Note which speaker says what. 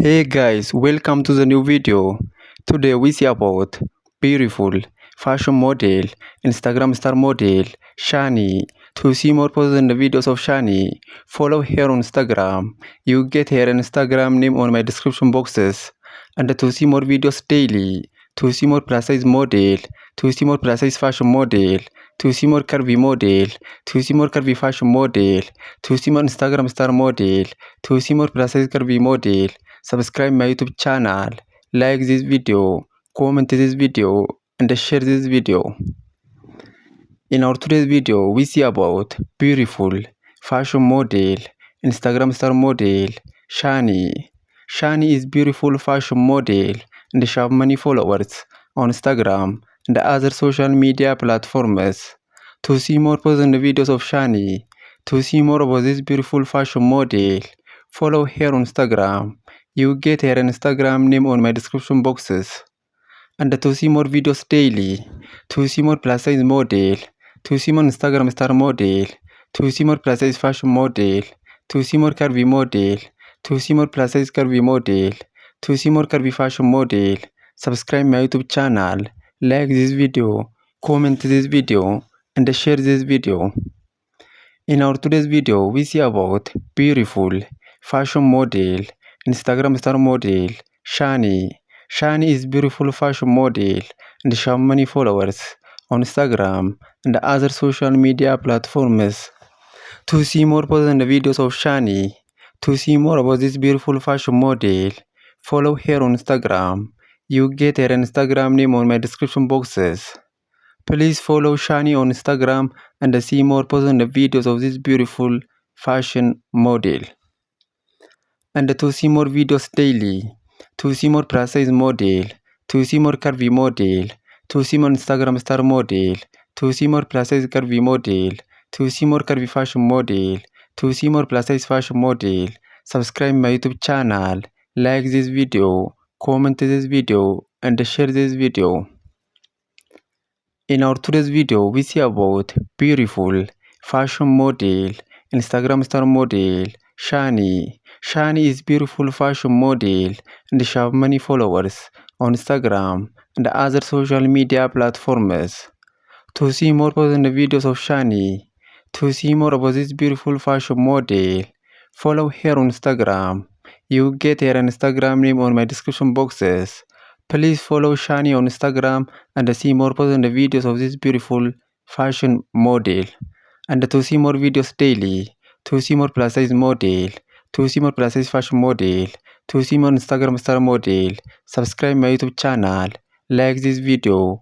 Speaker 1: Hey guys, welcome to the new video. Today we see about beautiful fashion model, Instagram star model, Shani. To see more posts and videos of Shani, follow her on Instagram. You get her Instagram name on my description boxes. And to see more videos daily, to see more plus size model, to see more plus size fashion model, to see more curvy model, to see more curvy fashion model, to see more Instagram star model, to see more plus size curvy model. Subscribe my YouTube channel, like this video, comment this video, and share this video. In our today's video, we see about beautiful fashion model, Instagram star model, Shani. Shani is beautiful fashion model and she have many followers on Instagram and other social media platforms. To see more posts and videos of Shani, to see more about this beautiful fashion model, follow her on Instagram. You get her Instagram name on my description boxes. And to see more videos daily, to see more plus size model, to see more Instagram star model, to see more plus size fashion model, to see more curvy model, to see more plus size curvy model, to see more curvy fashion model. Subscribe my YouTube channel, like this video, comment this video, and share this video. In our today's video, we see about beautiful fashion model, Instagram star model, Shani. Shani is beautiful fashion model and she has many followers on Instagram and other social media platforms. To see more posts and videos of Shani, to see more about this beautiful fashion model, follow her on Instagram. You get her Instagram name on my description boxes. Please follow Shani on Instagram and see more posts and videos of this beautiful fashion model. And to see more videos daily, to see more plus size model, to see more curvy model, to see more Instagram star model, to see more plus size curvy model, to see more curvy fashion model, to see more plus size fashion model. Subscribe my YouTube channel, like this video, comment this video, and share this video. In our today's video, we see about beautiful fashion model, Instagram star model, Shani. Shani is beautiful fashion model and she have many followers on Instagram and other social media platforms. To see more posts and videos of Shani, to see more about this beautiful fashion model, follow her on Instagram. You get her Instagram name on my description boxes. Please follow Shani on Instagram and see more posts and videos of this beautiful fashion model. And to see more videos daily, to see more plus size model, to see more plus size fashion model, to see more Instagram star model, subscribe my YouTube channel, like this video,